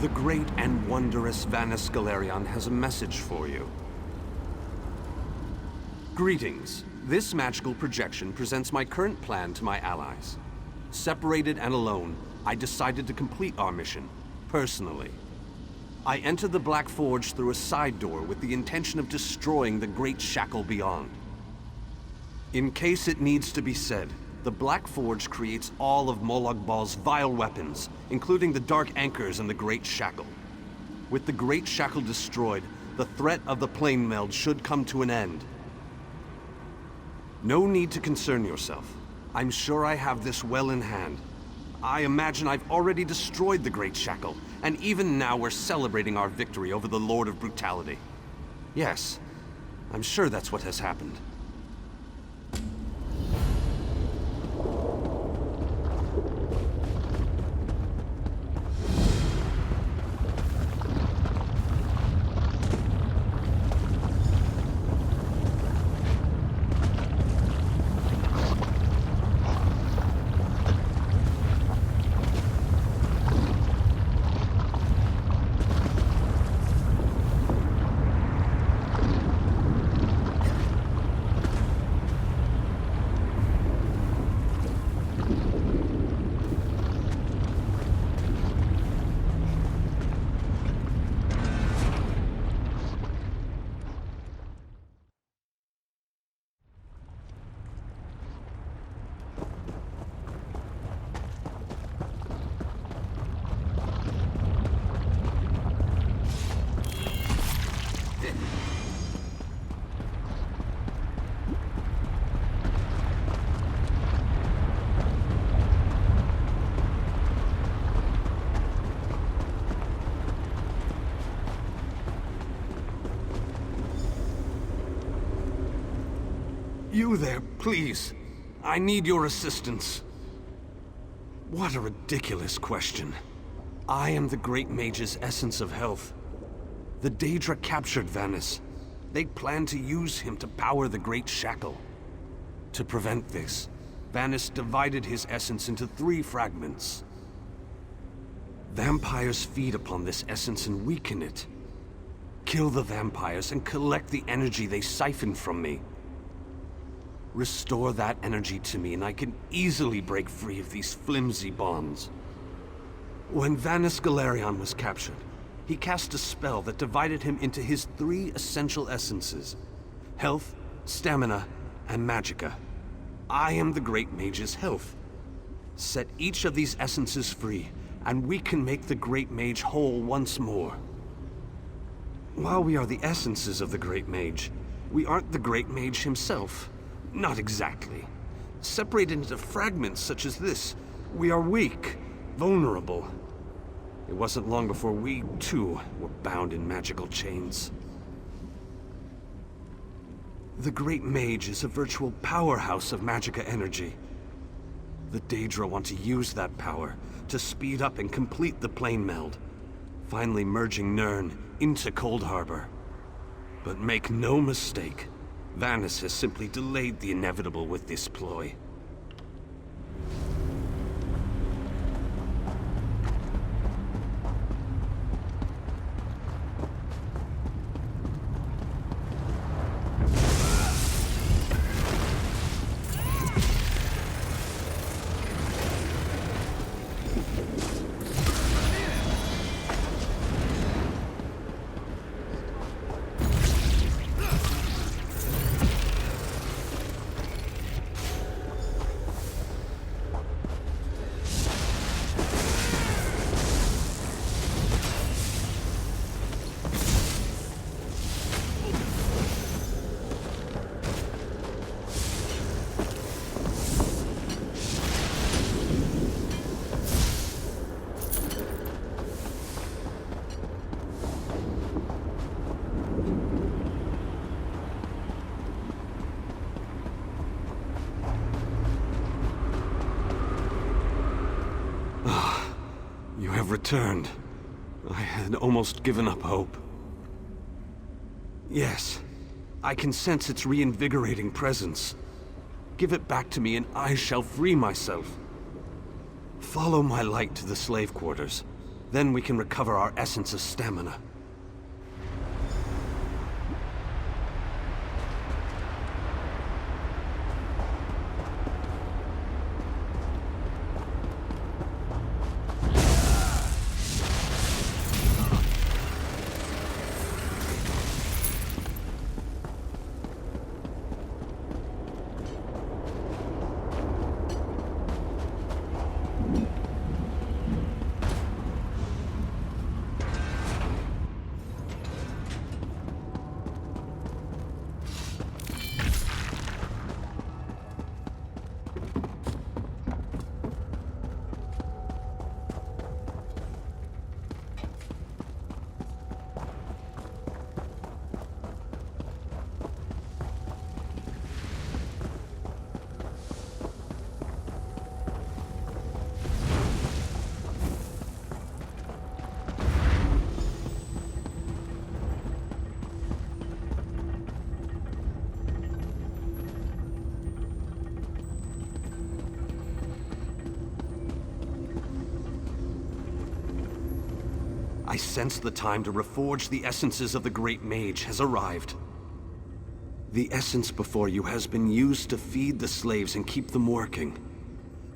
The great and wondrous Vanus Galerion has a message for you. Greetings. This magical projection presents my current plan to my allies. Separated and alone, I decided to complete our mission, personally. I entered the Black Forge through a side door with the intention of destroying the Great Shackle beyond. In case it needs to be said, the Black Forge creates all of Molag Bal's vile weapons, including the Dark Anchors and the Great Shackle. With the Great Shackle destroyed, the threat of the Plane Meld should come to an end. No need to concern yourself. I'm sure I have this well in hand. I imagine I've already destroyed the Great Shackle, and even now we're celebrating our victory over the Lord of Brutality. Yes, I'm sure that's what has happened. You there, please. I need your assistance. What a ridiculous question. I am the Great Mage's essence of health. The Daedra captured Vanus. They planned to use him to power the Great Shackle. To prevent this, Vanus divided his essence into 3 fragments. Vampires feed upon this essence and weaken it. Kill the vampires and collect the energy they siphon from me. Restore that energy to me and I can easily break free of these flimsy bonds. When Vanus Galerion was captured, he cast a spell that divided him into his 3 essential essences: health, stamina, and magicka. I am the Great Mage's health. Set each of these essences free, and we can make the Great Mage whole once more. While we are the essences of the Great Mage, we aren't the Great Mage himself. Not exactly. Separated into fragments such as this, we are weak, vulnerable. It wasn't long before we, too, were bound in magical chains. The Great Mage is a virtual powerhouse of magicka energy. The Daedra want to use that power to speed up and complete the Plane Meld, finally merging Nirn into Coldharbour. But make no mistake, Vanus has simply delayed the inevitable with this ploy. Returned. I had almost given up hope. Yes, I can sense its reinvigorating presence. Give it back to me and I shall free myself. Follow my light to the slave quarters. Then we can recover our essence of stamina. I sense the time to reforge the essences of the Great Mage has arrived. The essence before you has been used to feed the slaves and keep them working.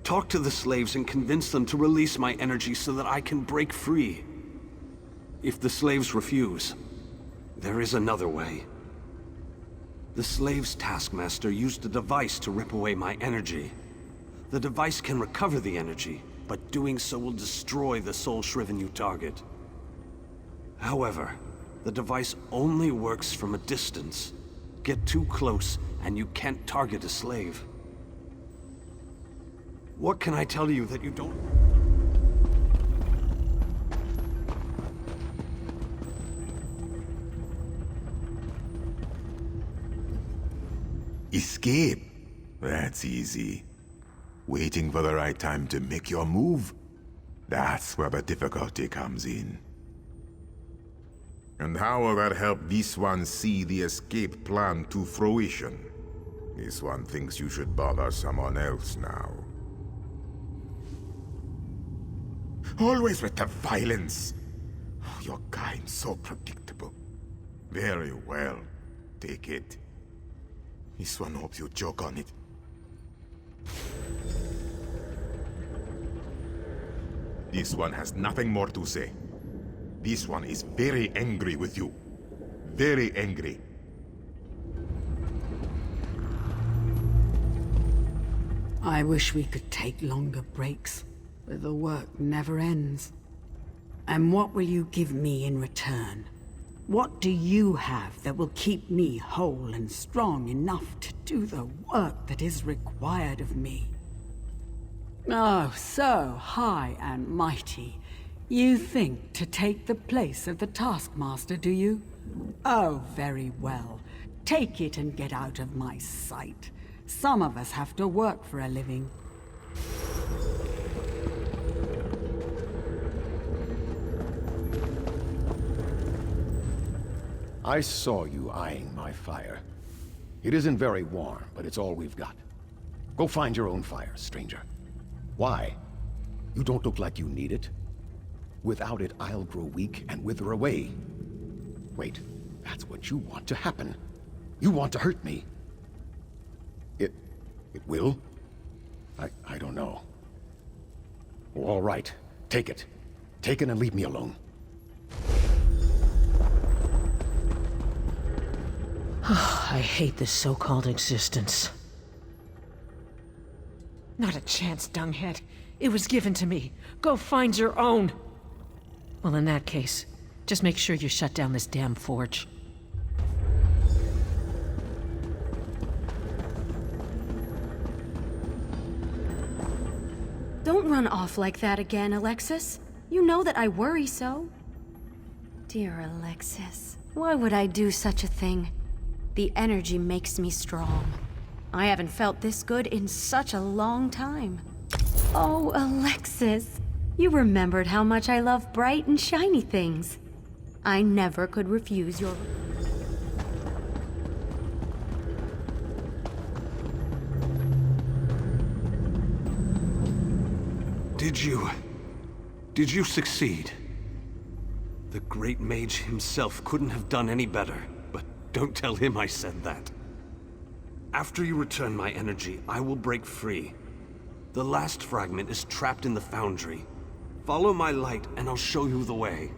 Talk to the slaves and convince them to release my energy so that I can break free. If the slaves refuse, there is another way. The slaves' taskmaster used a device to rip away my energy. The device can recover the energy, but doing so will destroy the soul-shriven you target. However, the device only works from a distance. Get too close, and you can't target a slave. What can I tell you that you don't... Escape? That's easy. Waiting for the right time to make your move? That's where the difficulty comes in. And how will that help this one see the escape plan to fruition? This one thinks you should bother someone else now. Always with the violence. Oh, your kind, so predictable. Very well. Take it. This one hopes you joke on it. This one has nothing more to say. This one is very angry with you. Very angry. I wish we could take longer breaks, but the work never ends. And what will you give me in return? What do you have that will keep me whole and strong enough to do the work that is required of me? Oh, so high and mighty. You think to take the place of the Taskmaster, do you? Oh, very well. Take it and get out of my sight. Some of us have to work for a living. I saw you eyeing my fire. It isn't very warm, but it's all we've got. Go find your own fire, stranger. Why? You don't look like you need it. Without it, I'll grow weak and wither away. Wait, that's what you want to happen. You want to hurt me. It will? I don't know. All right, take it. Take it and leave me alone. I hate this so-called existence. Not a chance, Dunghead. It was given to me. Go find your own. Well, in that case, just make sure you shut down this damn forge. Don't run off like that again, Alexis. You know that I worry so. Dear Alexis, why would I do such a thing? The energy makes me strong. I haven't felt this good in such a long time. Oh, Alexis, you remembered how much I love bright and shiny things. I never could refuse your... Did you succeed? The Great Mage himself couldn't have done any better, but don't tell him I said that. After you return my energy, I will break free. The last fragment is trapped in the foundry. Follow my light and I'll show you the way.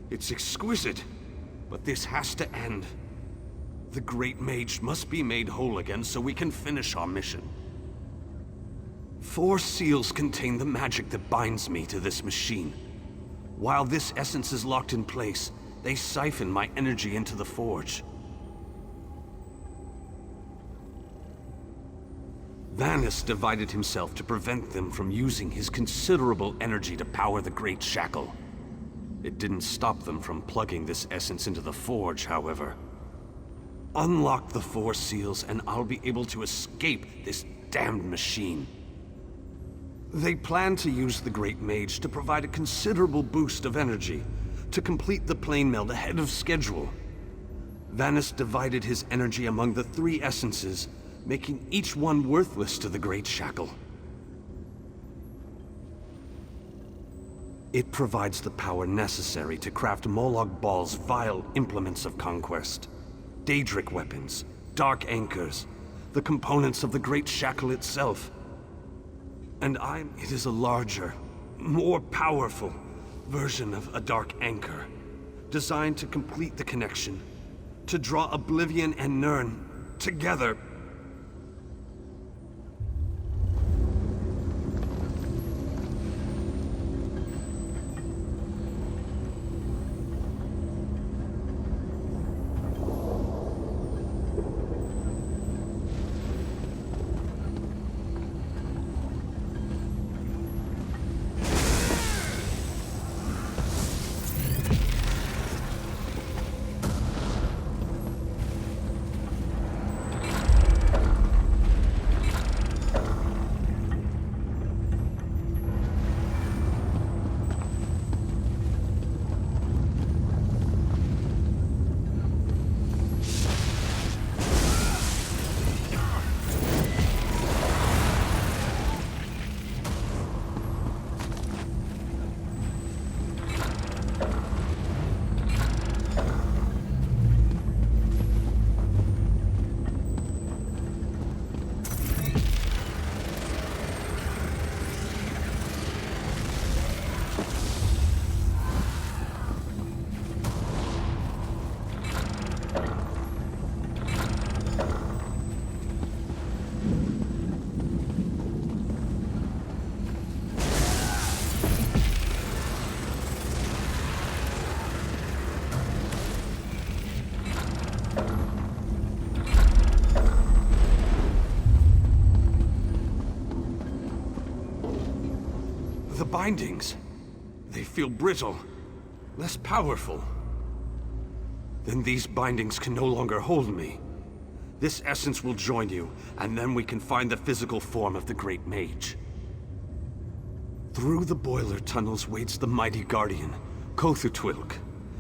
It's exquisite, but this has to end. The Great Mage must be made whole again so we can finish our mission. 4 seals contain the magic that binds me to this machine. While this essence is locked in place, they siphon my energy into the forge. Vanus divided himself to prevent them from using his considerable energy to power the Great Shackle. It didn't stop them from plugging this essence into the forge, however. Unlock the 4 seals and I'll be able to escape this damned machine. They plan to use the Great Mage to provide a considerable boost of energy to complete the plane meld ahead of schedule. Vanus divided his energy among the 3 essences, making each one worthless to the Great Shackle. It provides the power necessary to craft Molag Bal's vile implements of conquest. Daedric weapons, dark anchors, the components of the Great Shackle itself. And it is a larger, more powerful version of a dark anchor, designed to complete the connection, to draw Oblivion and Nirn together. bindings. They feel brittle, less powerful. Then these bindings can no longer hold me. This essence will join you, and then we can find the physical form of the Great Mage. Through the boiler tunnels waits the mighty Guardian, Kothutwilk.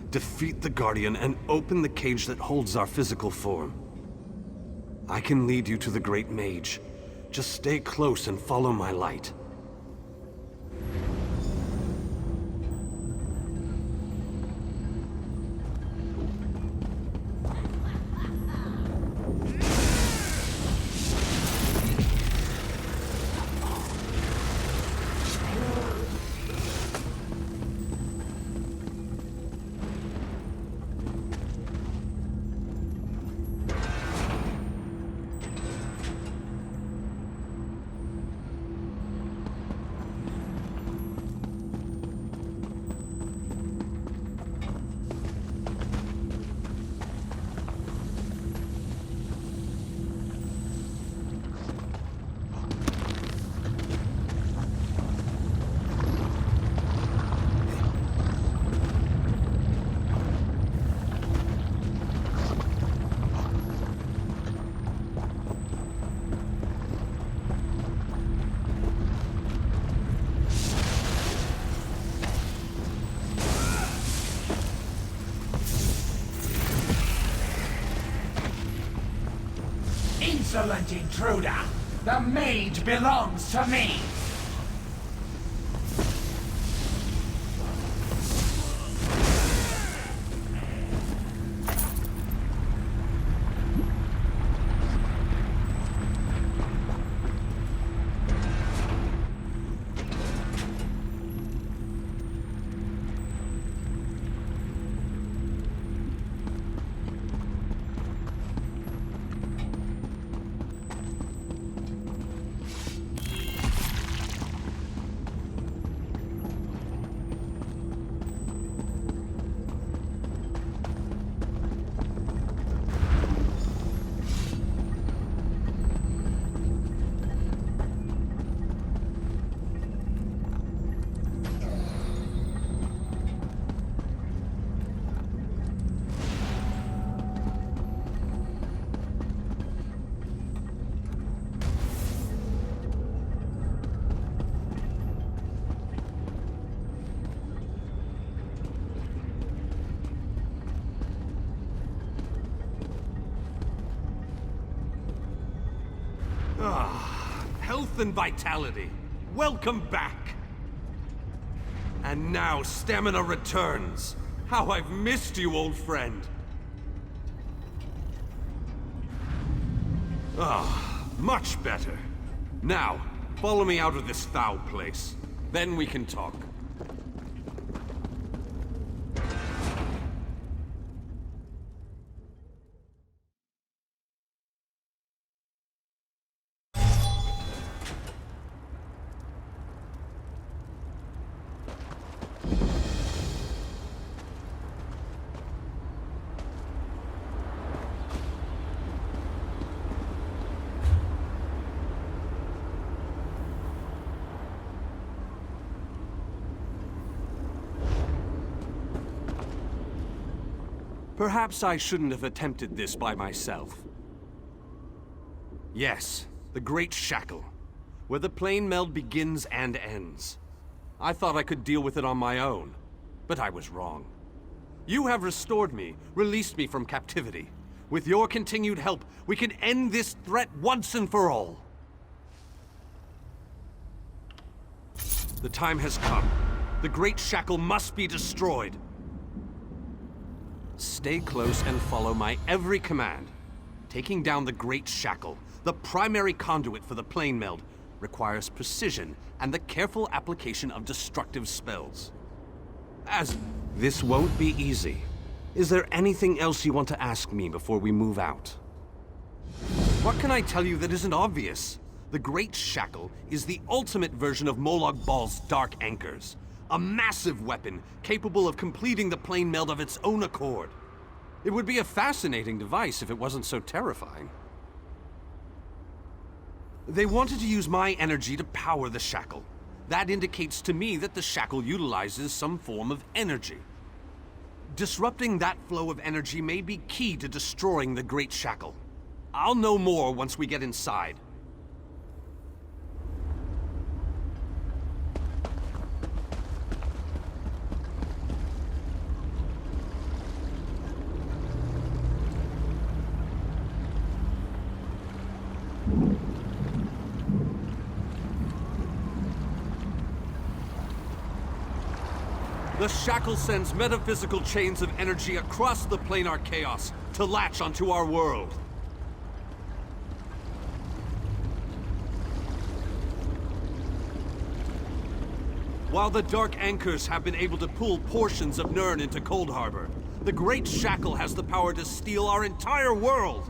Defeat the Guardian and open the cage that holds our physical form. I can lead you to the Great Mage. Just stay close and follow my light. Insolent intruder! The mage belongs to me! Health and vitality. Welcome back. And now stamina returns. How I've missed you, old friend. Much better. Now, follow me out of this foul place. Then we can talk. Perhaps I shouldn't have attempted this by myself. Yes, the Great Shackle, where the plane meld begins and ends. I thought I could deal with it on my own, but I was wrong. You have restored me, released me from captivity. With your continued help, we can end this threat once and for all. The time has come. The Great Shackle must be destroyed. Stay close and follow my every command. Taking down the Great Shackle, the primary conduit for the plane meld, requires precision and the careful application of destructive spells. This won't be easy. Is there anything else you want to ask me before we move out? What can I tell you that isn't obvious? The Great Shackle is the ultimate version of Molag Bal's Dark Anchors. A massive weapon capable of completing the plane meld of its own accord. It would be a fascinating device if it wasn't so terrifying. They wanted to use my energy to power the shackle. That indicates to me that the shackle utilizes some form of energy. Disrupting that flow of energy may be key to destroying the Great Shackle. I'll know more once we get inside. The shackle sends metaphysical chains of energy across the planar chaos to latch onto our world. While the Dark Anchors have been able to pull portions of Nirn into Cold Harbor, the Great Shackle has the power to steal our entire world!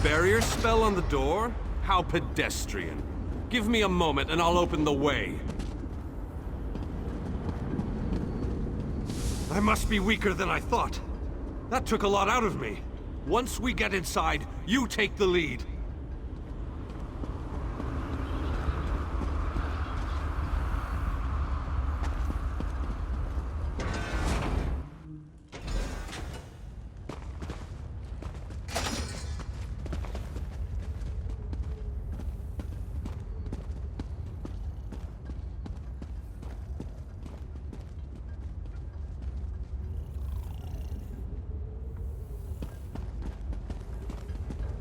Barrier spell on the door? How pedestrian. Give me a moment and I'll open the way. I must be weaker than I thought. That took a lot out of me. Once we get inside, you take the lead.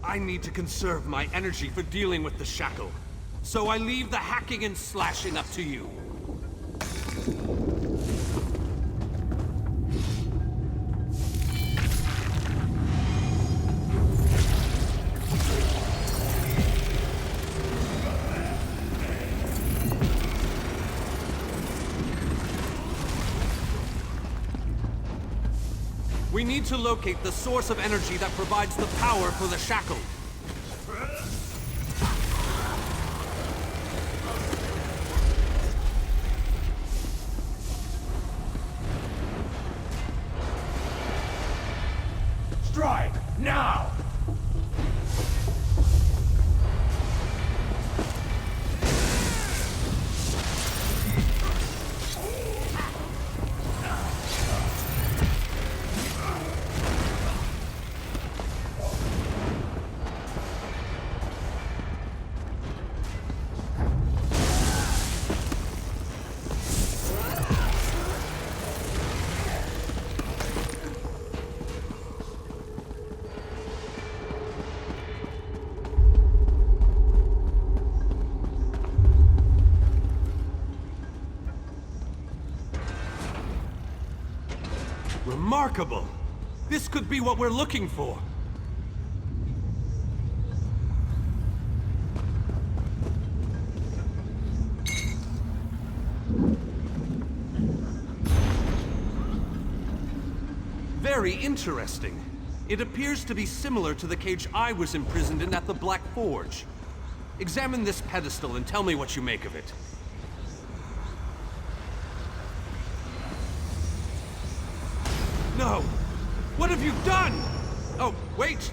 I need to conserve my energy for dealing with the shackle. So I leave the hacking and slashing up to you. We need to locate the source of energy that provides the power for the shackle. Strike, now! Remarkable! This could be what we're looking for. Very interesting. It appears to be similar to the cage I was imprisoned in at the Black Forge. Examine this pedestal and tell me what you make of it. No! What have you done? Oh, wait!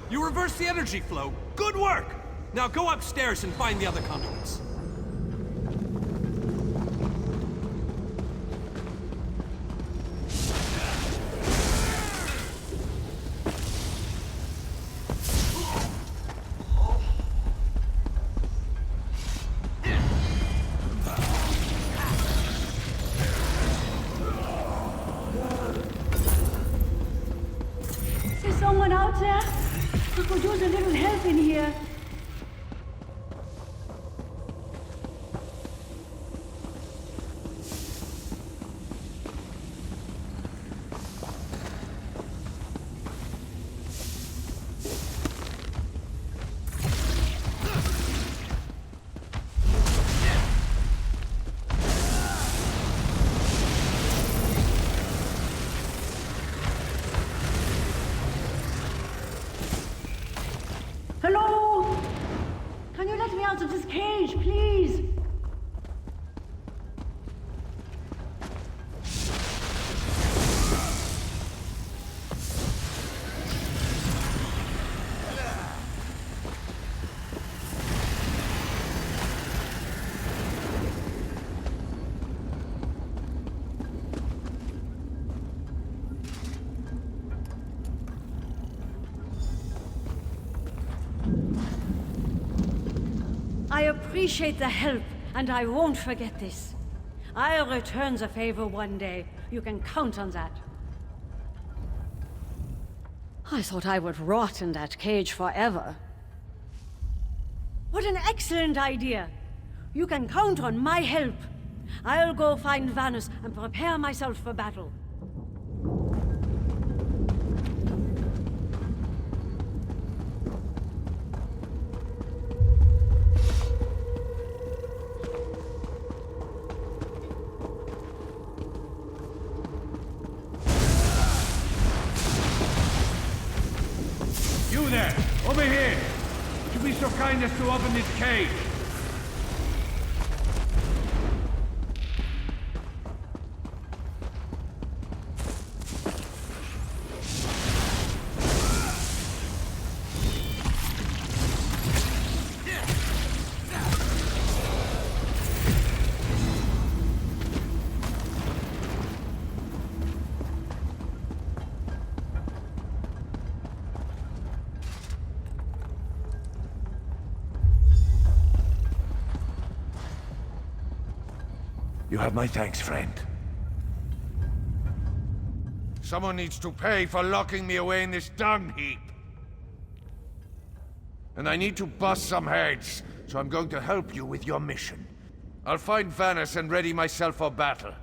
You reversed the energy flow. Good work! Now go upstairs and find the other conduits. Someone out there? We could use a little help in here. Hello? Can you let me out of this cage, please? appreciate the help, and I won't forget this. I'll return the favor one day. You can count on that. I thought I would rot in that cage forever. What an excellent idea! You can count on my help. I'll go find Vanus and prepare myself for battle. You there! Over here! Would you be so kind as to open this cage? You have my thanks, friend. Someone needs to pay for locking me away in this dung heap. And I need to bust some heads, so I'm going to help you with your mission. I'll find Vanus and ready myself for battle.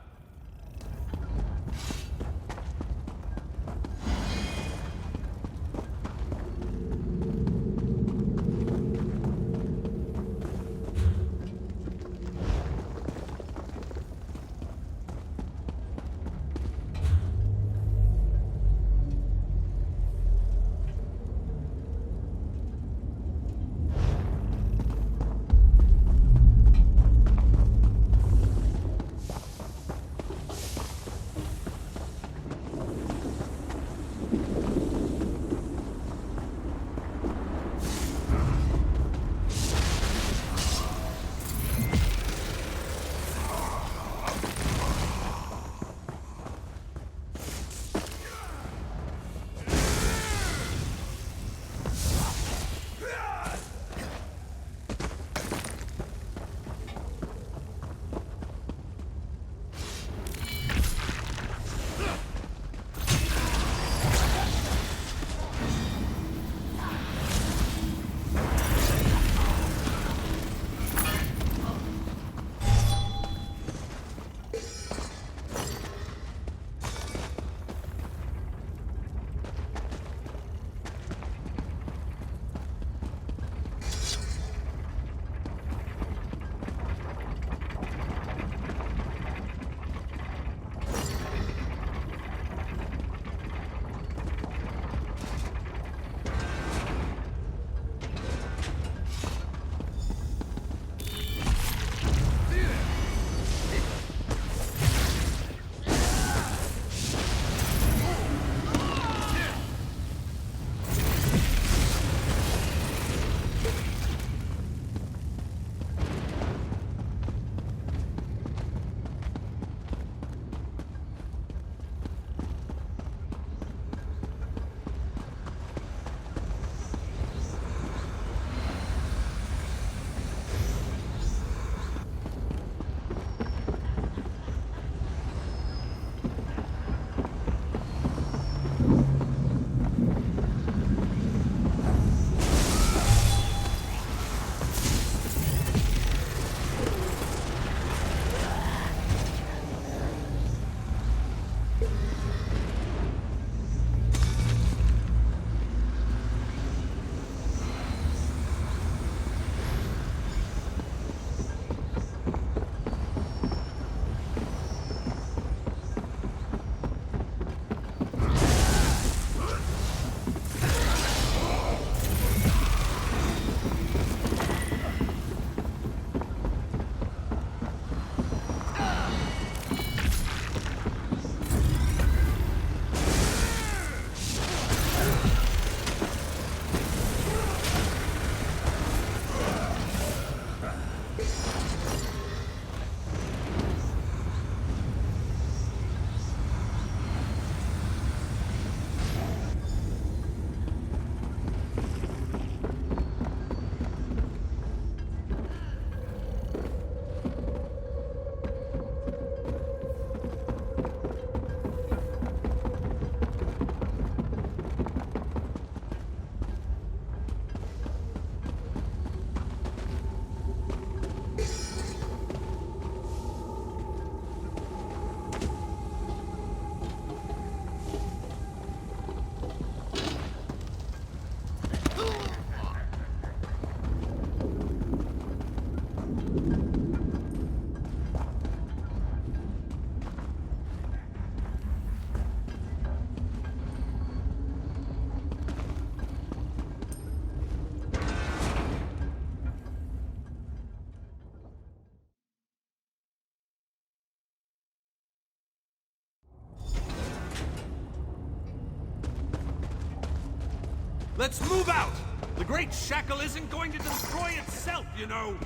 Let's move out! The Great Shackle isn't going to destroy itself, you know!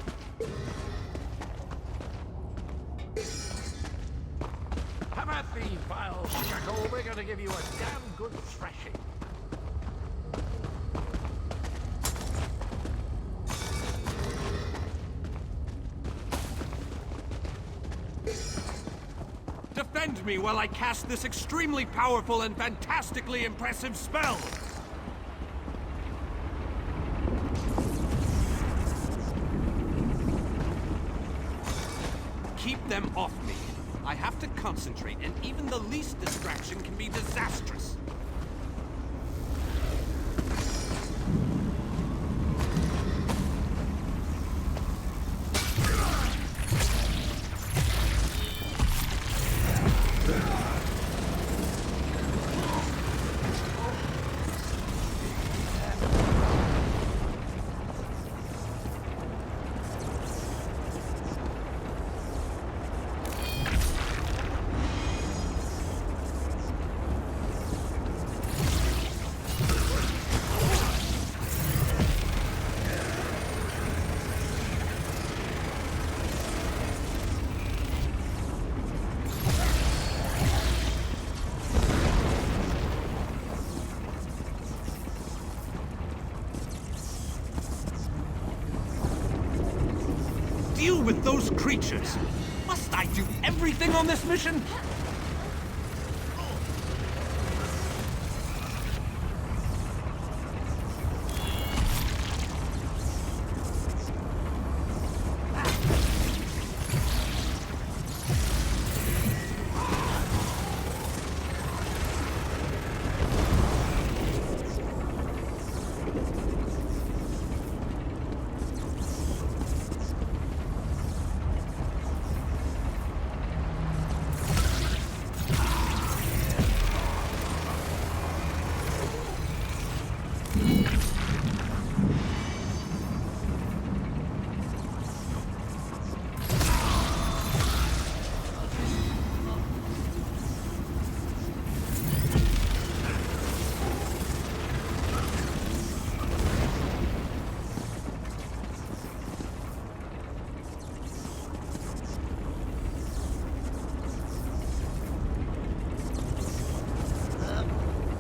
Have at thee, vile shackle. We're gonna give you a damn good thrashing. Defend me while I cast this extremely powerful and fantastically impressive spell! Keep them off me. I have to concentrate, and even the least distraction can be disastrous. Deal with those creatures! Must I do everything on this mission?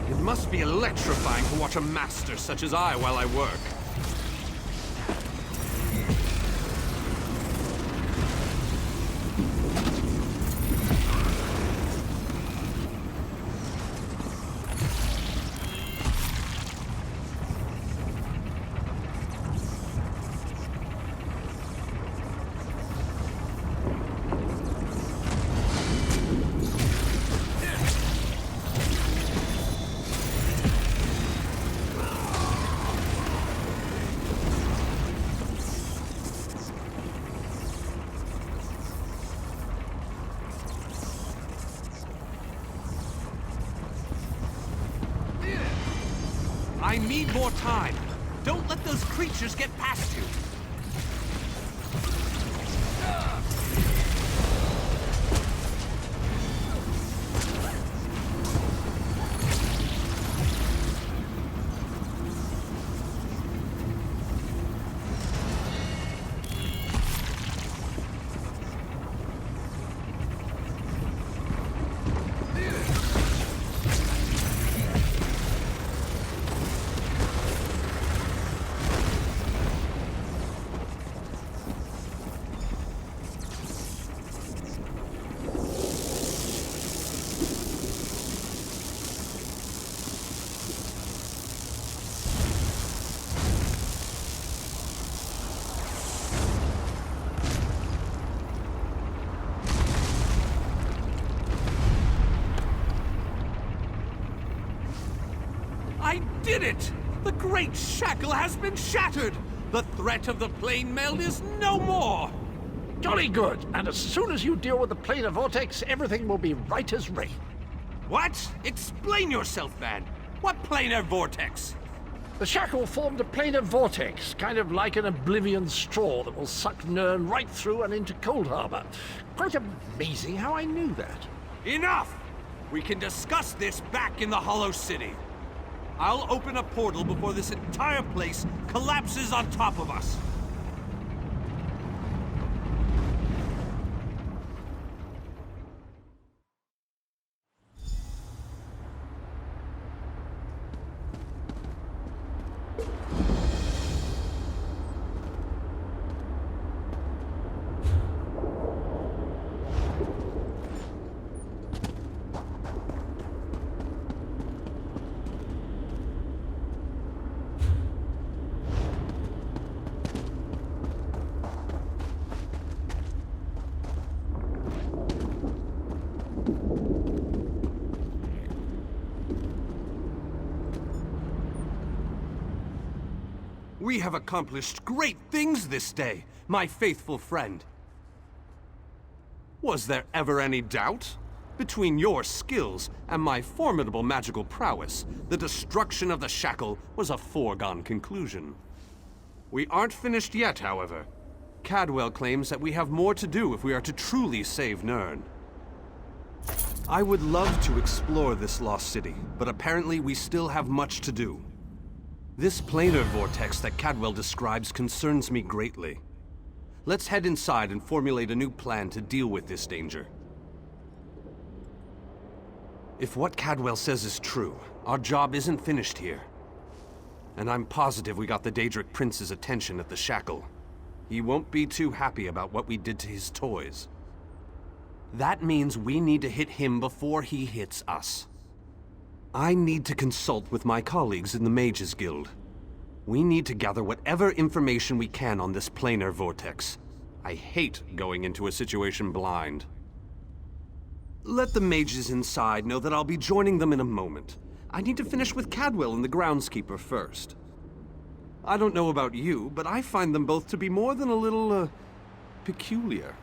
It must be electrifying to watch a master such as I while I work. I need more time. Don't let those creatures get past you. I did it! The Great Shackle has been shattered! The threat of the plane meld is no more! Jolly good. And as soon as you deal with the planar vortex, everything will be right as rain. What? Explain yourself, man. What planar vortex? The shackle formed a planar vortex, kind of like an oblivion straw that will suck Nirn right through and into Cold Harbor. Quite amazing how I knew that. Enough! We can discuss this back in the Hollow City. I'll open a portal before this entire place collapses on top of us. We have accomplished great things this day, my faithful friend. Was there ever any doubt? Between your skills and my formidable magical prowess, the destruction of the Shackle was a foregone conclusion. We aren't finished yet, however. Cadwell claims that we have more to do if we are to truly save Nirn. I would love to explore this lost city, but apparently we still have much to do. This planar vortex that Cadwell describes concerns me greatly. Let's head inside and formulate a new plan to deal with this danger. If what Cadwell says is true, our job isn't finished here. And I'm positive we got the Daedric Prince's attention at the Shackle. He won't be too happy about what we did to his toys. That means we need to hit him before he hits us. I need to consult with my colleagues in the Mages Guild. We need to gather whatever information we can on this planar vortex. I hate going into a situation blind. Let the mages inside know that I'll be joining them in a moment. I need to finish with Cadwell and the groundskeeper first. I don't know about you, but I find them both to be more than a little, peculiar.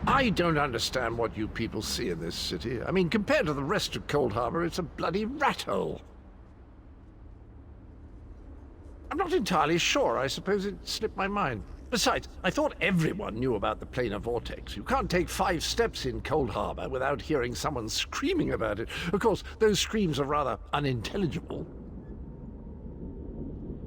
I don't understand what you people see in this city. I mean, compared to the rest of Cold Harbor, it's a bloody rat hole. I'm not entirely sure. I suppose it slipped my mind. Besides, I thought everyone knew about the planar vortex. You can't take 5 steps in Cold Harbor without hearing someone screaming about it. Of course, those screams are rather unintelligible.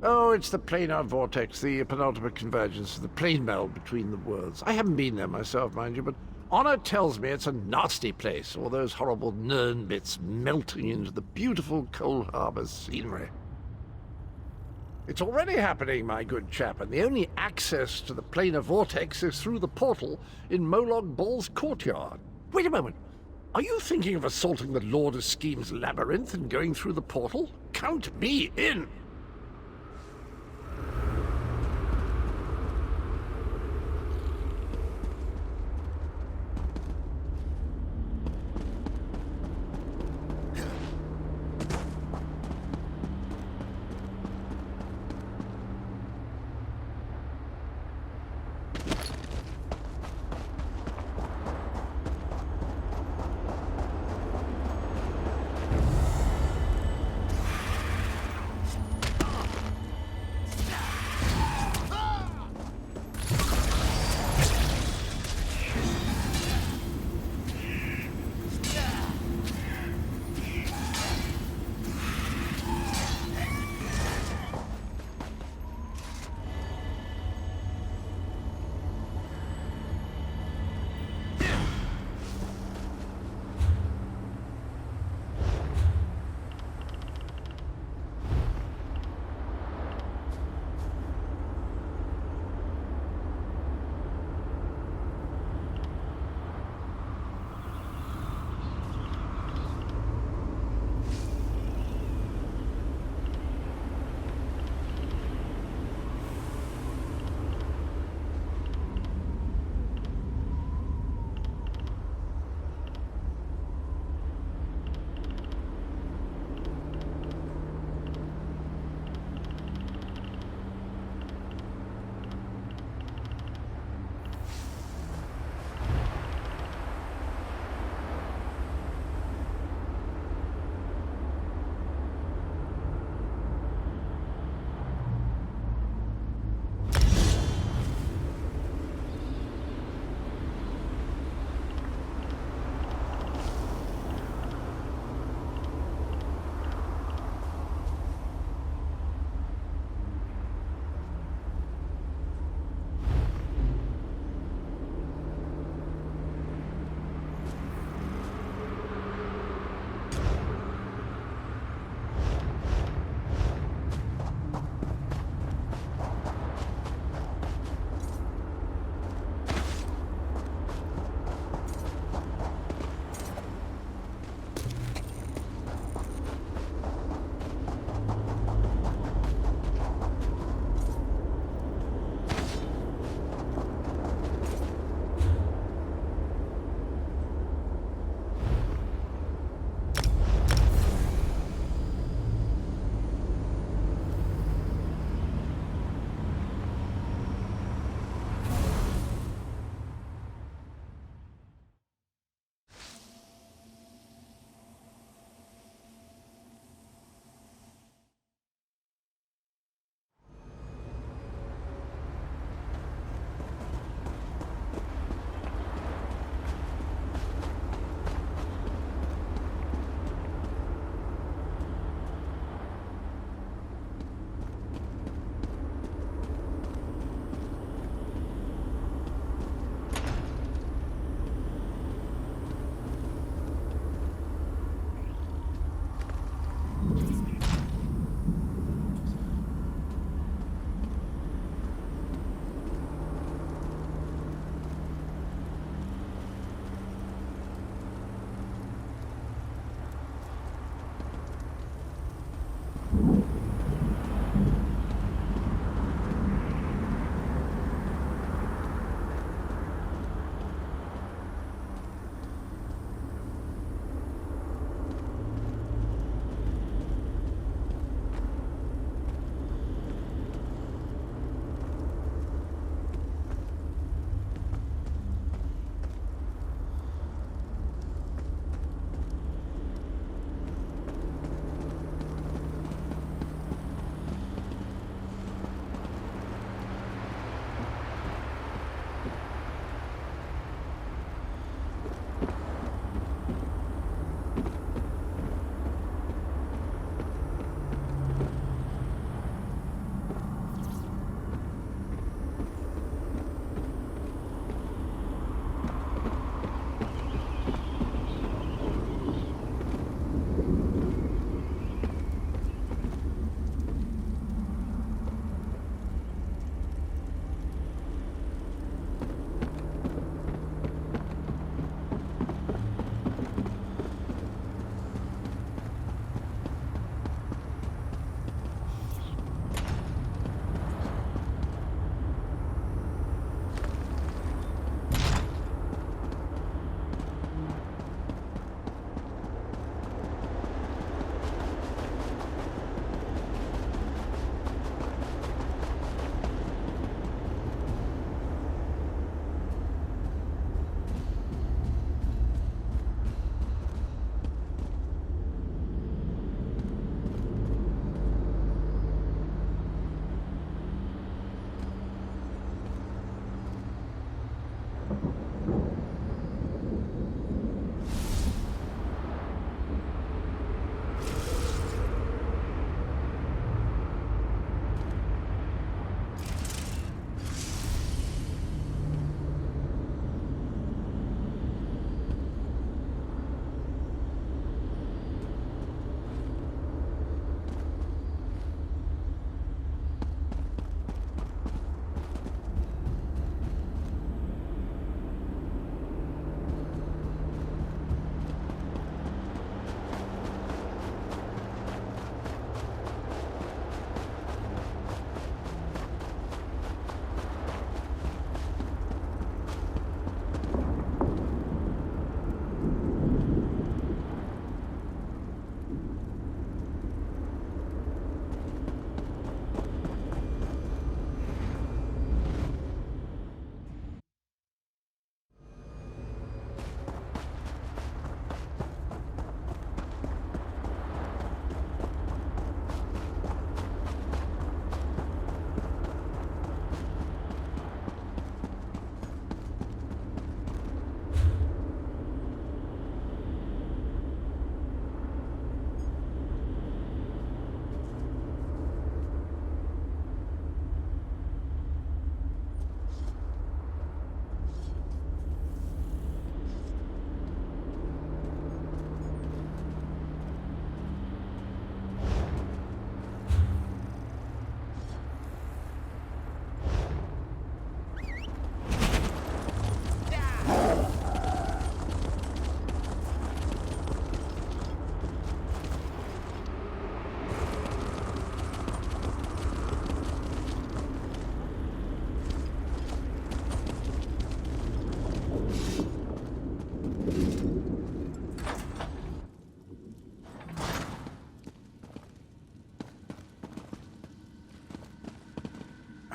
Oh, it's the planar vortex, the penultimate convergence, the plane meld between the worlds. I haven't been there myself, mind you, but Honor tells me it's a nasty place, all those horrible Nirn bits melting into the beautiful Cold Harbor scenery. It's already happening, my good chap, and the only access to the planar vortex is through the portal in Molag Bal's courtyard. Wait a moment. Are you thinking of assaulting the Lord of Scheme's labyrinth and going through the portal? Count me in!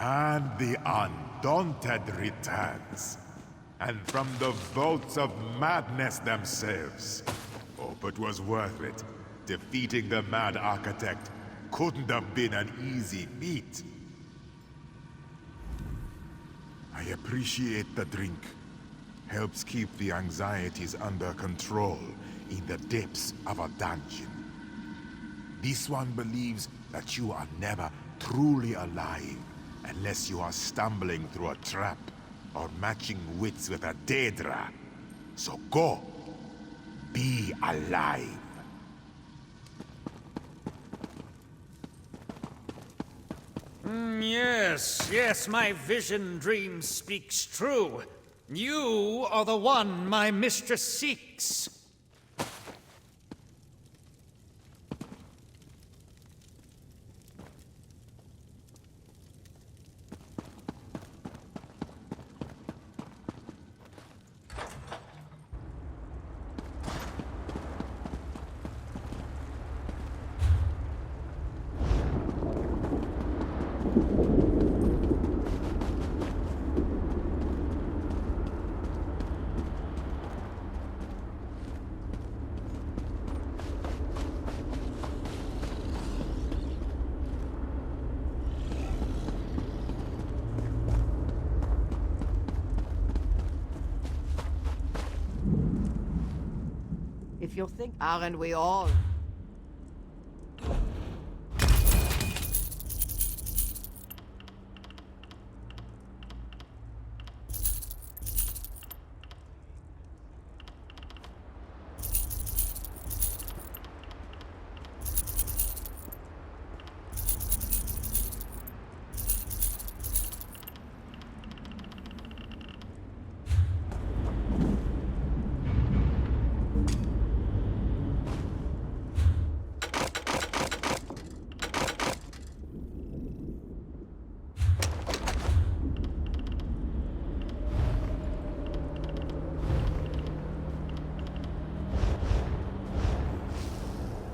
And the Undaunted returns. And from the vaults of madness themselves. Oh, but was worth it. Defeating the Mad Architect couldn't have been an easy feat. I appreciate the drink. Helps keep the anxieties under control in the depths of a dungeon. This one believes that you are never truly alive unless you are stumbling through a trap or matching wits with a Daedra. So go. Be alive. Yes, my vision dream speaks true. You are the one my mistress seeks. If you think, aren't we all?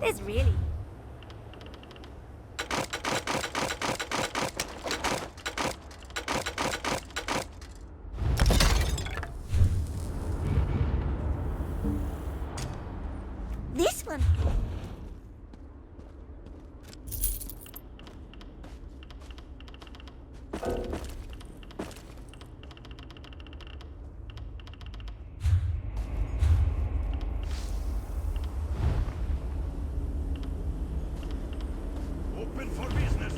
This really... This one... Open for business.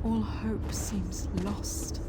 All hope seems lost.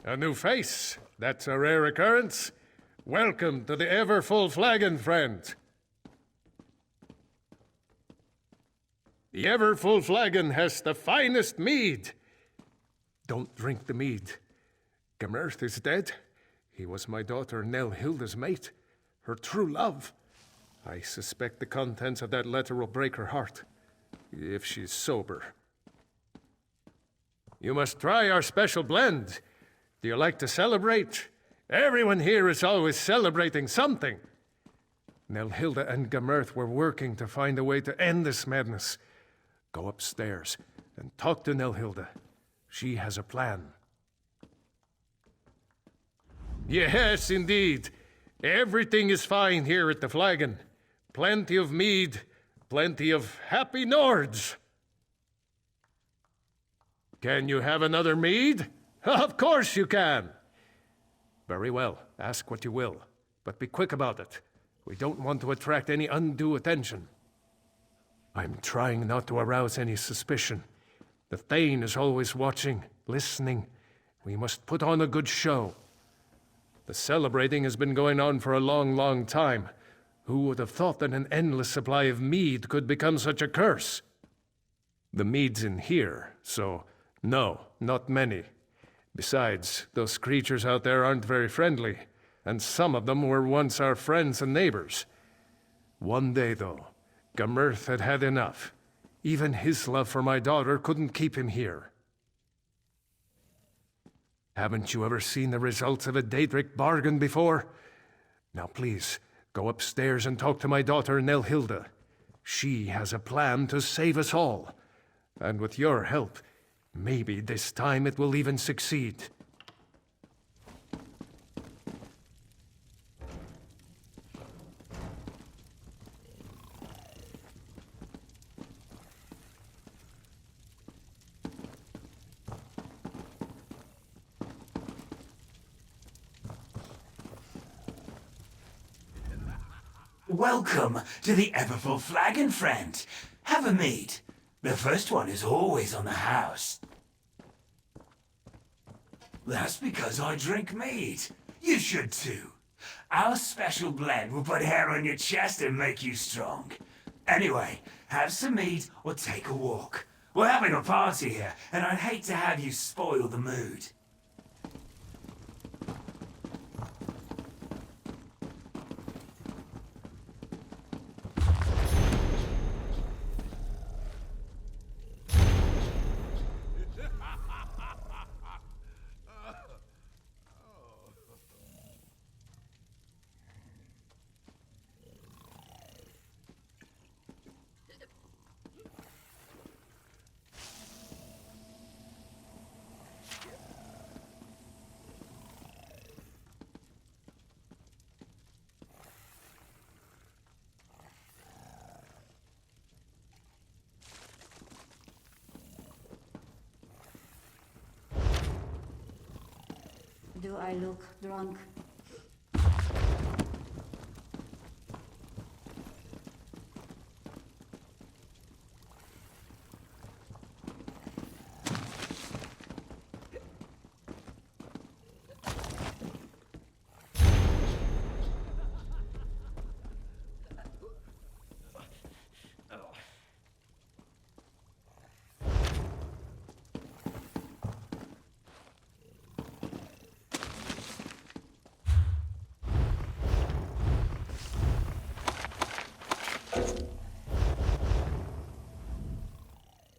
A new face. That's a rare occurrence. Welcome to the Everfull Flagon, friend. The Everfull Flagon has the finest mead. Don't drink the mead. Gamerth is dead. He was my daughter Nelhilda's mate, her true love. I suspect the contents of that letter will break her heart, if she's sober. You must try our special blend. Do you like to celebrate? Everyone here is always celebrating something. Nelhilda and Gamerth were working to find a way to end this madness. Go upstairs and talk to Nelhilda. She has a plan. Yes, indeed. Everything is fine here at the Flagon. Plenty of mead, plenty of happy Nords. Can you have another mead? Of course you can. Very well, ask what you will, but be quick about it. We don't want to attract any undue attention. I'm trying not to arouse any suspicion. The Thane is always watching, listening. We must put on a good show. The celebrating has been going on for a long, long time. Who would have thought that an endless supply of mead could become such a curse? The mead's in here, so no, not many. Besides, those creatures out there aren't very friendly, and some of them were once our friends and neighbors. One day, though, Gamerth had had enough. Even his love for my daughter couldn't keep him here. Haven't you ever seen the results of a Daedric bargain before? Now please, go upstairs and talk to my daughter Nelhilda. She has a plan to save us all. And with your help, maybe this time it will even succeed. Welcome to the Everfull Flagon, friend. Have a mead. The first one is always on the house. That's because I drink mead. You should too. Our special blend will put hair on your chest and make you strong. Anyway, have some mead or take a walk. We're having a party here, and I'd hate to have you spoil the mood. Do I look drunk?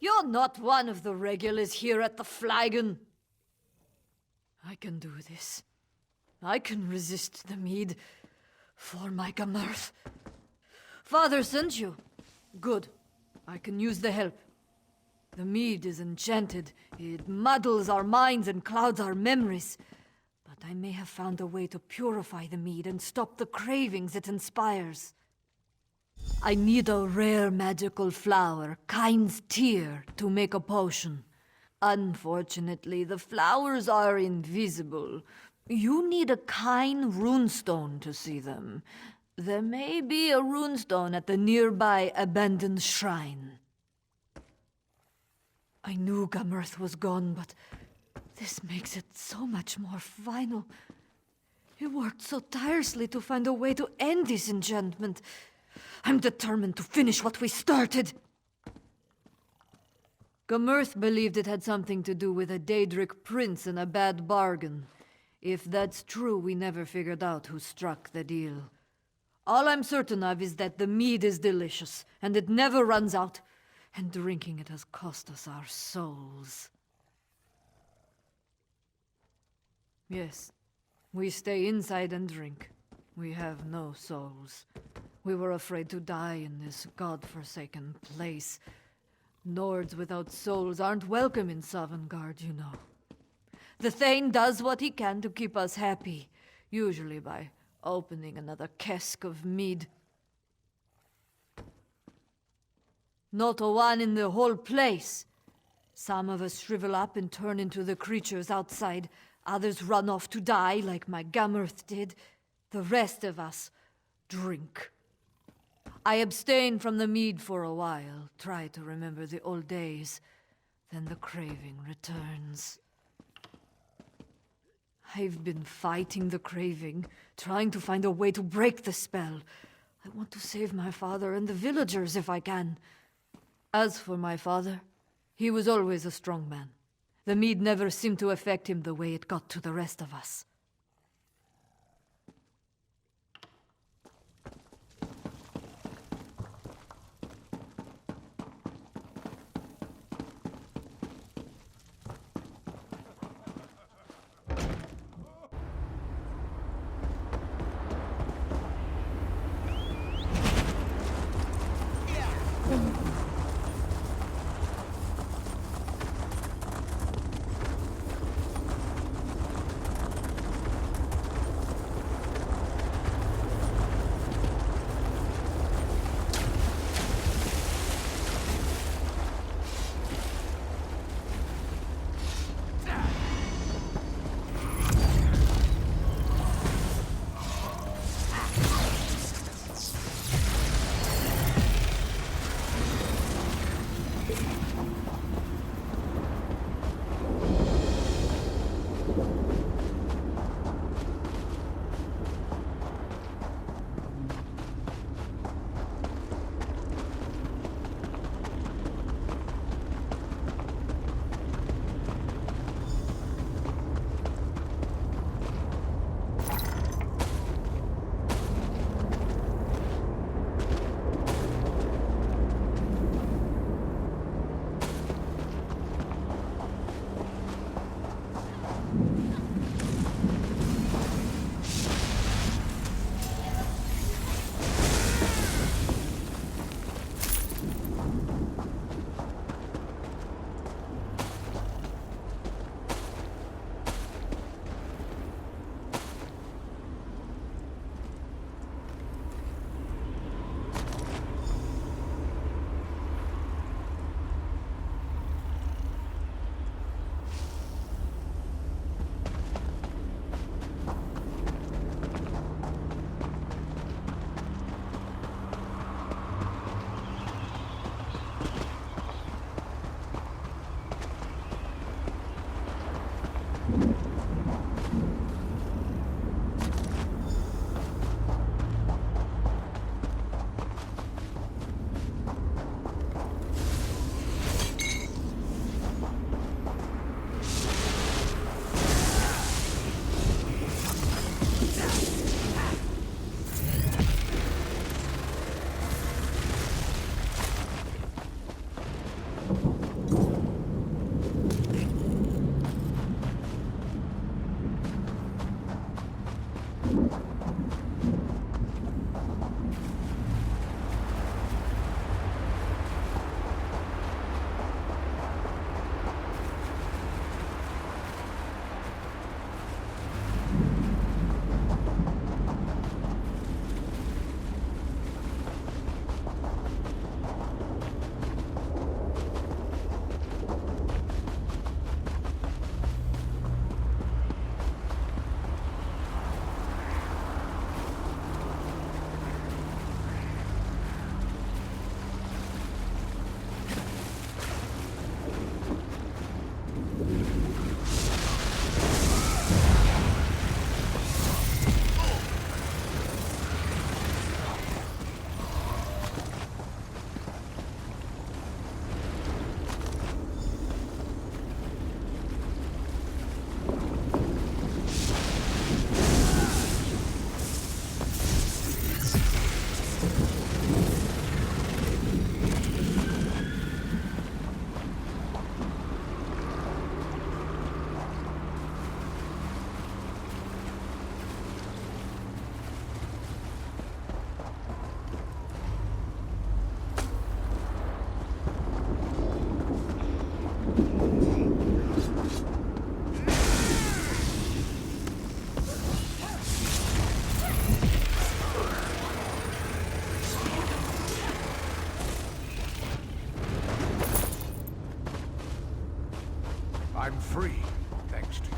You're not one of the regulars here at the Flagon. I can do this. I can resist the mead for my Gamerth. Father sent you. Good. I can use the help. The mead is enchanted. It muddles our minds and clouds our memories. But I may have found a way to purify the mead and stop the cravings it inspires. I need a rare magical flower, Kyne's Tear, to make a potion. Unfortunately, the flowers are invisible. You need a Kyne runestone to see them. There may be a runestone at the nearby abandoned shrine. I knew Gamerth was gone, but This makes it so much more final. He worked so tirelessly to find a way to end this enchantment. I'm determined to finish what we started. Gamurth believed it had something to do with a Daedric prince and a bad bargain. If that's true, we never figured out who struck the deal. All I'm certain of is that the mead is delicious, and it never runs out, and drinking it has cost us our souls. Yes, we stay inside and drink. We have no souls. We were afraid to die in this god-forsaken place. Nords without souls aren't welcome in Sovngarde, you know. The Thane does what he can to keep us happy, usually by opening another cask of mead. Not a one in the whole place. Some of us shrivel up and turn into the creatures outside. Others run off to die, like my Gamurth did. The rest of us drink. I abstain from the mead for a while, try to remember the old days. Then the craving returns. I've been fighting the craving, trying to find a way to break the spell. I want to save my father and the villagers if I can. As for my father, he was always a strong man. The mead never seemed to affect him the way it got to the rest of us. I'm free, thanks to you.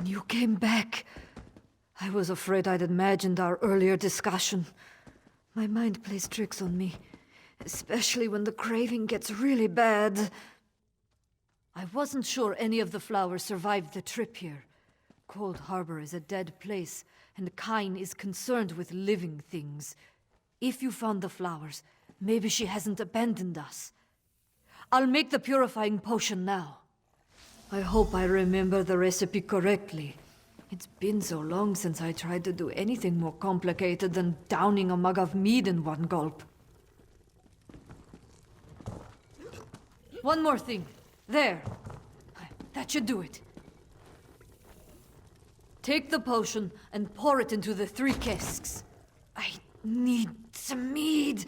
You came back. I was afraid I'd imagined our earlier discussion. My mind plays tricks on me, especially when the craving gets really bad. I wasn't sure any of the flowers survived the trip here. Cold Harbor is a dead place, and Kyne is concerned with living things. If you found the flowers, maybe she hasn't abandoned us. I'll make the purifying potion now. I hope I remember the recipe correctly. It's been so long since I tried to do anything more complicated than downing a mug of mead in one gulp. One more thing. There. That should do it. Take the potion and pour it into the 3 casks. I need some mead.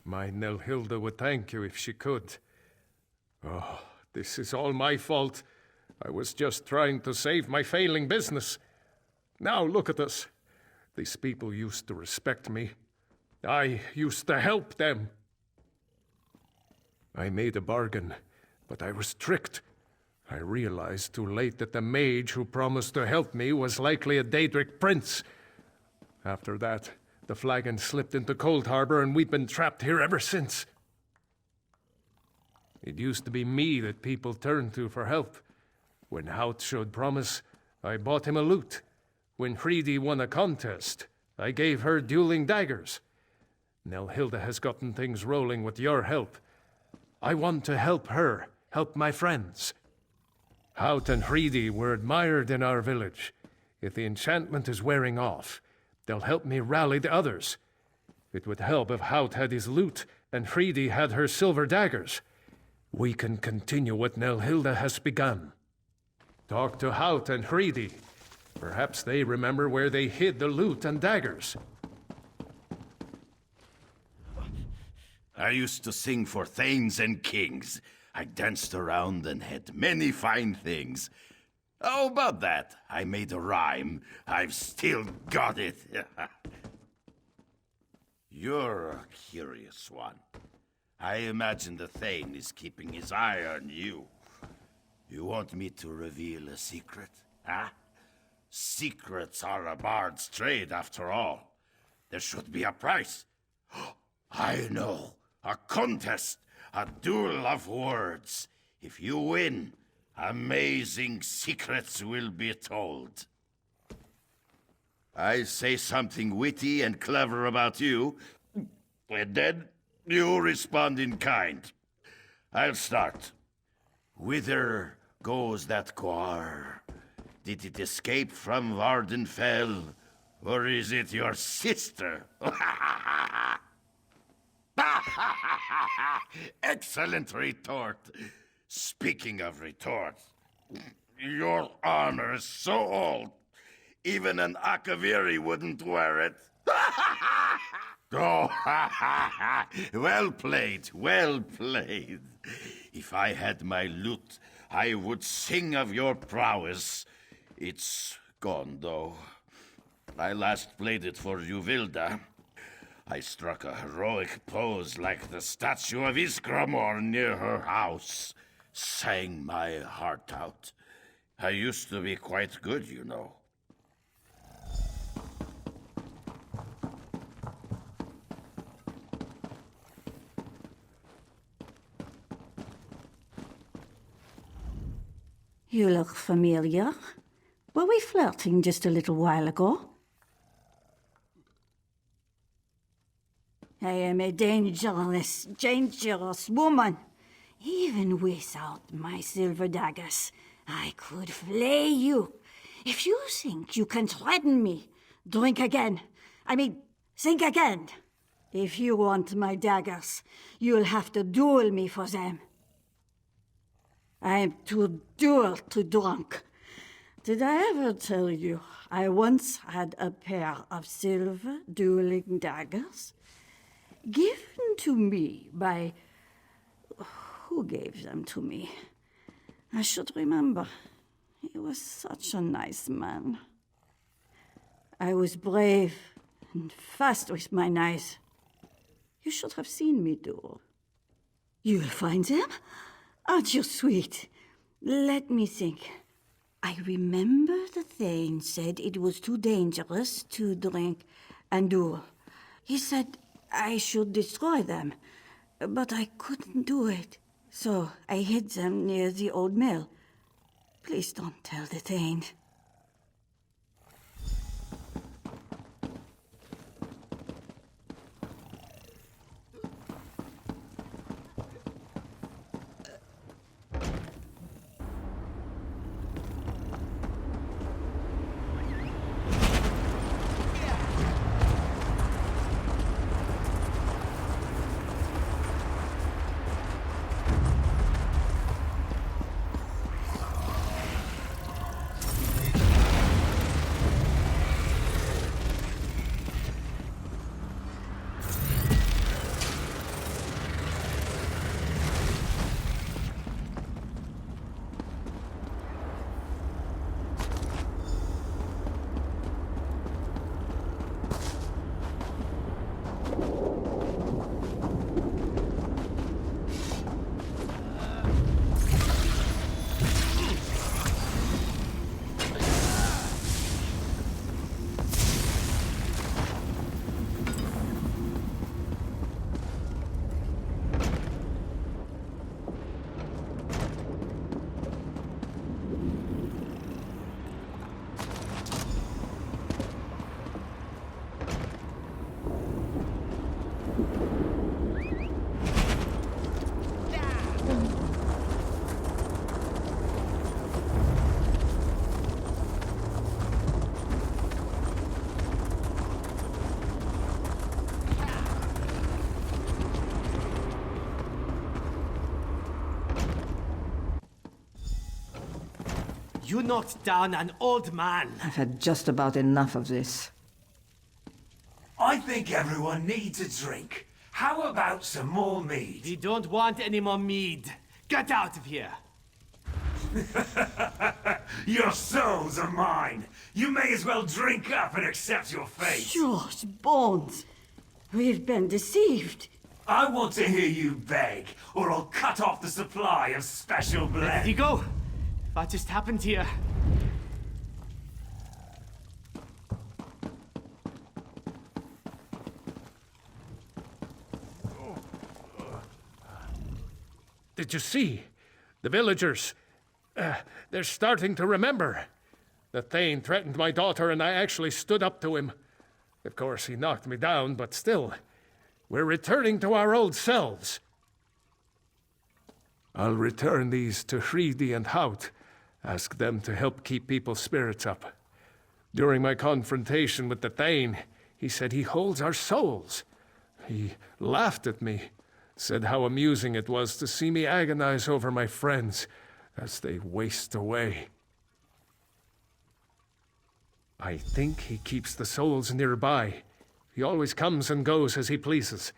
My Nelhilda would thank you if she could. Oh, this is all my fault. I was just trying to save my failing business. Now look at us. These people used to respect me. I used to help them. I made a bargain, but I was tricked. I realized too late that the mage who promised to help me was likely a Daedric prince. After that, the flagon slipped into Cold Harbor, and we've been trapped here ever since. It used to be me that people turned to for help. When Hout showed promise, I bought him a lute. When Hreidi won a contest, I gave her dueling daggers. Nelhilda has gotten things rolling with your help. I want to help her, help my friends. Hout and Hreidi were admired in our village. If the enchantment is wearing off, they'll help me rally the others. It would help if Hout had his lute and Hreidi had her silver daggers. We can continue what Nelhilda has begun. Talk to Hout and Hreidi. Perhaps they remember where they hid the lute and daggers. I used to sing for thanes and kings. I danced around and had many fine things. How about that? I made a rhyme. I've still got it. You're a curious one. I imagine the Thane is keeping his eye on you. You want me to reveal a secret, huh? Secrets are a bard's trade, after all. There should be a price. I know. A contest. A duel of words. If you win, amazing secrets will be told. I say something witty and clever about you, and then you respond in kind. I'll start. Whither goes that car? Did it escape from Vardenfell, or is it your sister? Excellent retort. Speaking of retorts, your armor is so old, even an Akaviri wouldn't wear it. Oh, well played, well played. If I had my lute, I would sing of your prowess. It's gone, though. I last played it for Uvilda. I struck a heroic pose like the statue of Iskramor near her house. Sang my heart out. I used to be quite good, you know. You look familiar. Were we flirting just a little while ago? I am a dangerous woman. Even without my silver daggers, I could flay you. If you think you can threaten me, drink again. Think again. If you want my daggers, you'll have to duel me for them. I am too drunk. Did I ever tell you I once had a pair of silver dueling daggers? Given to me by... Who gave them to me? I should remember. He was such a nice man. I was brave and fast with my knives. You should have seen me duel. You'll find them? Aren't you sweet? Let me think. I remember the Thane said it was too dangerous to drink and duel. He said I should destroy them, but I couldn't do it. So I hid them near the old mill. Please don't tell the Thane. You knocked down an old man. I've had just about enough of this. I think everyone needs a drink. How about some more mead? We don't want any more mead. Get out of here. Your souls are mine. You may as well drink up and accept your fate. Josh Bones, we've been deceived. I want to hear you beg, or I'll cut off the supply of special blend. Where did he go? What just happened here? Did you see? The villagers. They're starting to remember. The Thane threatened my daughter and I actually stood up to him. Of course, he knocked me down, but still. We're returning to our old selves. I'll return these to Hridi and Haut. Ask them to help keep people's spirits up. During my confrontation with the Thane, he said he holds our souls. He laughed at me, said how amusing it was to see me agonize over my friends as they waste away. I think he keeps the souls nearby. He always comes and goes as he pleases.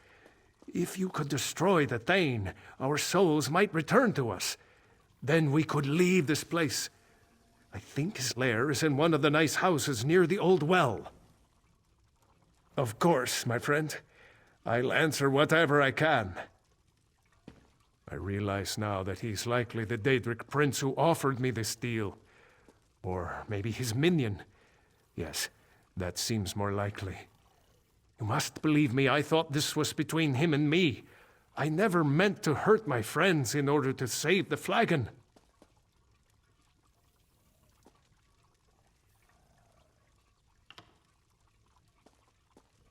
If you could destroy the Thane, our souls might return to us. Then we could leave this place. I think his lair is in one of the nice houses near the old well. Of course, my friend. I'll answer whatever I can. I realize now that he's likely the Daedric prince who offered me this deal. Or maybe his minion. Yes, that seems more likely. You must believe me, I thought this was between him and me. I never meant to hurt my friends in order to save the flagon.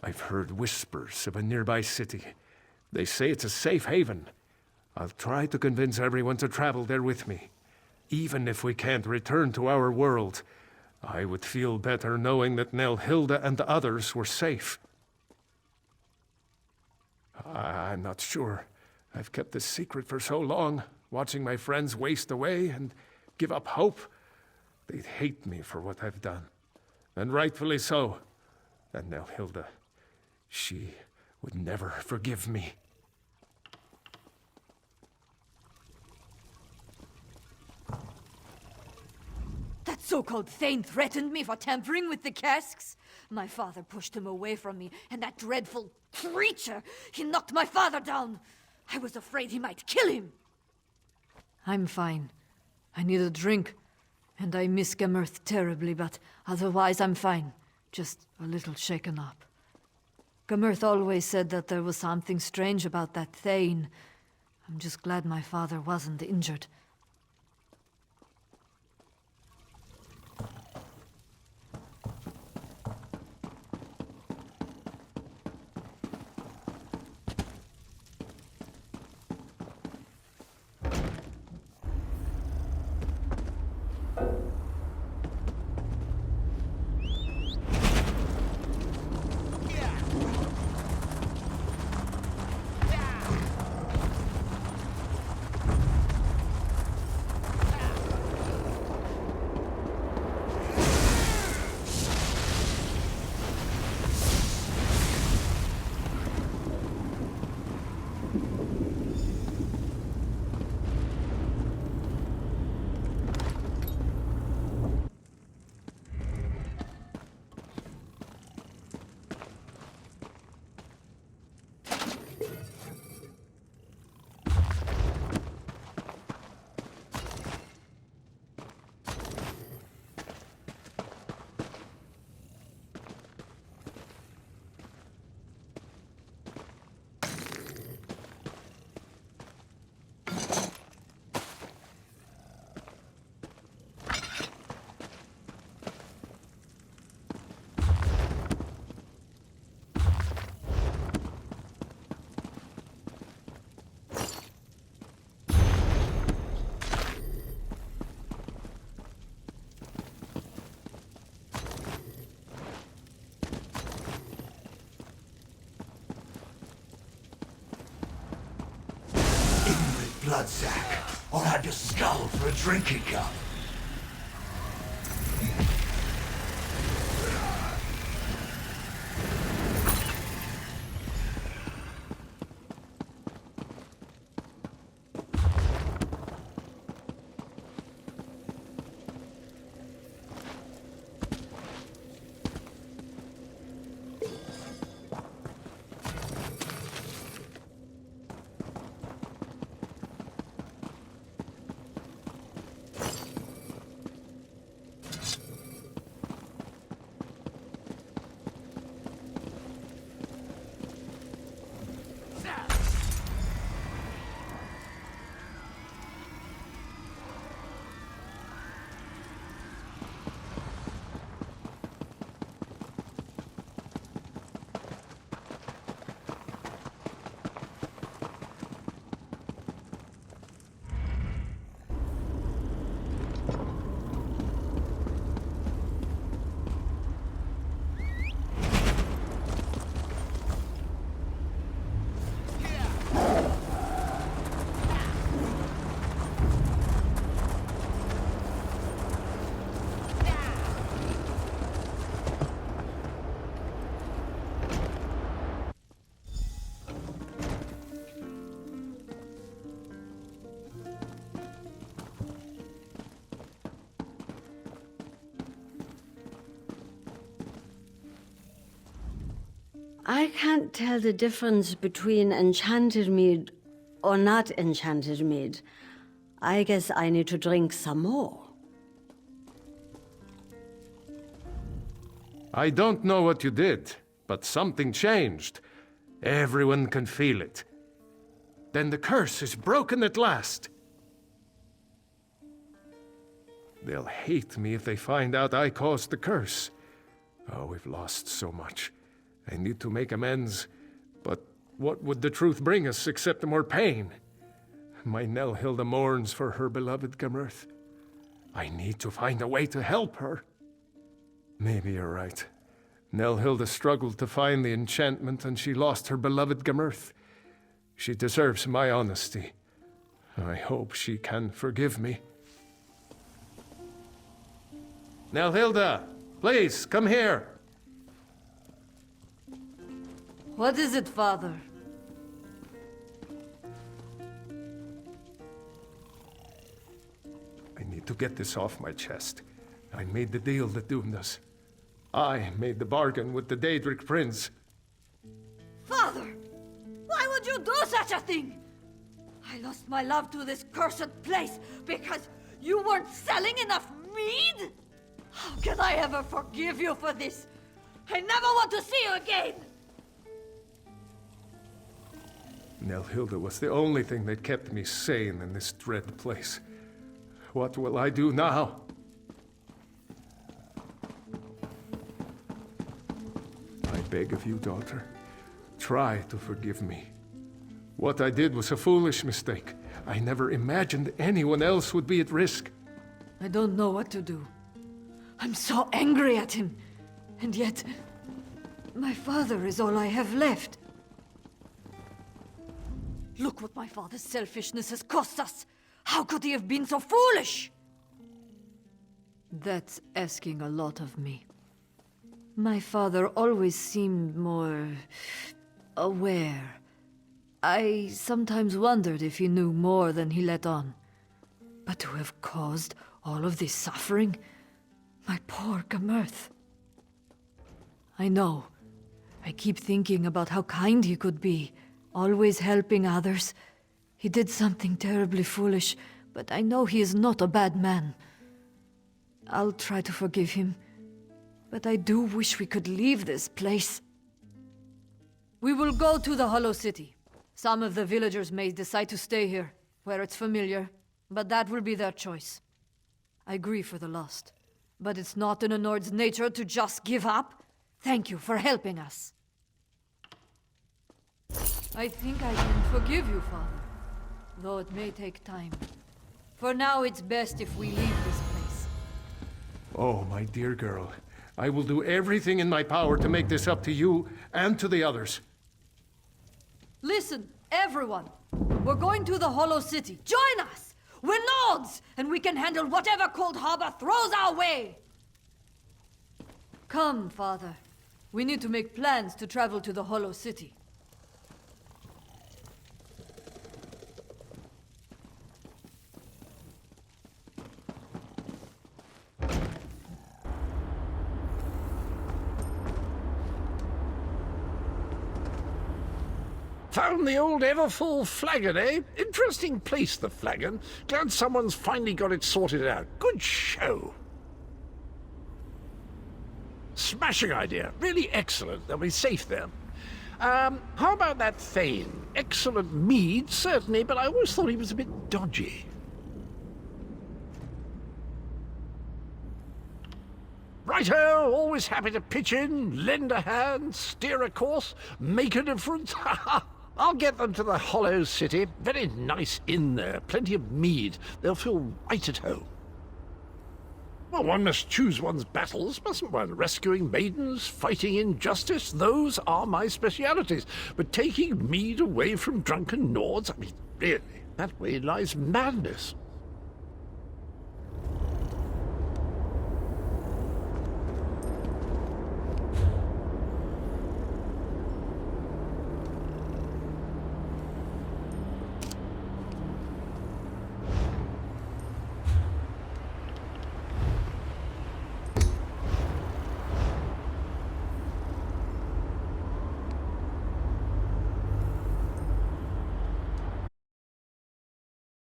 I've heard whispers of a nearby city. They say it's a safe haven. I'll try to convince everyone to travel there with me. Even if we can't return to our world, I would feel better knowing that Nelhilda and the others were safe. I'm not sure. I've kept this secret for so long, watching my friends waste away and give up hope. They'd hate me for what I've done. And rightfully so. And Nelhilda, she would never forgive me. That so-called Thane threatened me for tampering with the casks. My father pushed him away from me, and that dreadful creature, he knocked my father down. I was afraid he might kill him. I'm fine. I need a drink, and I miss Gamerth terribly, but otherwise I'm fine. Just a little shaken up. Gamerth always said that there was something strange about that Thane. I'm just glad my father wasn't injured. Bloodsack, or have your skull for a drinking cup. I can't tell the difference between enchanted mead or not enchanted mead. I guess I need to drink some more. I don't know what you did, but something changed. Everyone can feel it. Then the curse is broken at last. They'll hate me if they find out I caused the curse. Oh, we've lost so much. I need to make amends, but what would the truth bring us except more pain? My Nelhilda mourns for her beloved Gamurth. I need to find a way to help her. Maybe you're right. Nelhilda struggled to find the enchantment and she lost her beloved Gamurth. She deserves my honesty. I hope she can forgive me. Nelhilda, please, come here. What is it, Father? I need to get this off my chest. I made the deal that doomed us. I made the bargain with the Daedric Prince. Father! Why would you do such a thing? I lost my love to this cursed place because you weren't selling enough mead? How can I ever forgive you for this? I never want to see you again! Nelhilda was the only thing that kept me sane in this dread place. What will I do now? I beg of you, daughter, try to forgive me. What I did was a foolish mistake. I never imagined anyone else would be at risk. I don't know what to do. I'm so angry at him. And yet, my father is all I have left. Look what my father's selfishness has cost us! How could he have been so foolish? That's asking a lot of me. My father always seemed more aware. I sometimes wondered if he knew more than he let on. But to have caused all of this suffering? My poor Gamurth. I know. I keep thinking about how kind he could be, always helping others. He did something terribly foolish, but I know he is not a bad man. I'll try to forgive him, but I do wish we could leave this place. We will go to the Hollow City. Some of the villagers may decide to stay here, where it's familiar, but that will be their choice. I grieve for the lost, but it's not in a Nord's nature to just give up. Thank you for helping us. I think I can forgive you, Father, though it may take time. For now, it's best if we leave this place. Oh, my dear girl. I will do everything in my power to make this up to you and to the others. Listen, everyone. We're going to the Hollow City. Join us! We're lords, and we can handle whatever Cold Harbor throws our way! Come, Father. We need to make plans to travel to the Hollow City. Found the old Everfull flagon, eh? Interesting place, the flagon. Glad someone's finally got it sorted out. Good show. Smashing idea. Really excellent. They'll be safe there. How about that Thane? Excellent mead, certainly, but I always thought he was a bit dodgy. Righto, always happy to pitch in, lend a hand, steer a course, make a difference. I'll get them to the Hollow City. Very nice inn there, plenty of mead. They'll feel right at home. Well, one must choose one's battles, mustn't one? Rescuing maidens, fighting injustice, those are my specialities. But taking mead away from drunken Nords, I mean, really, that way lies madness.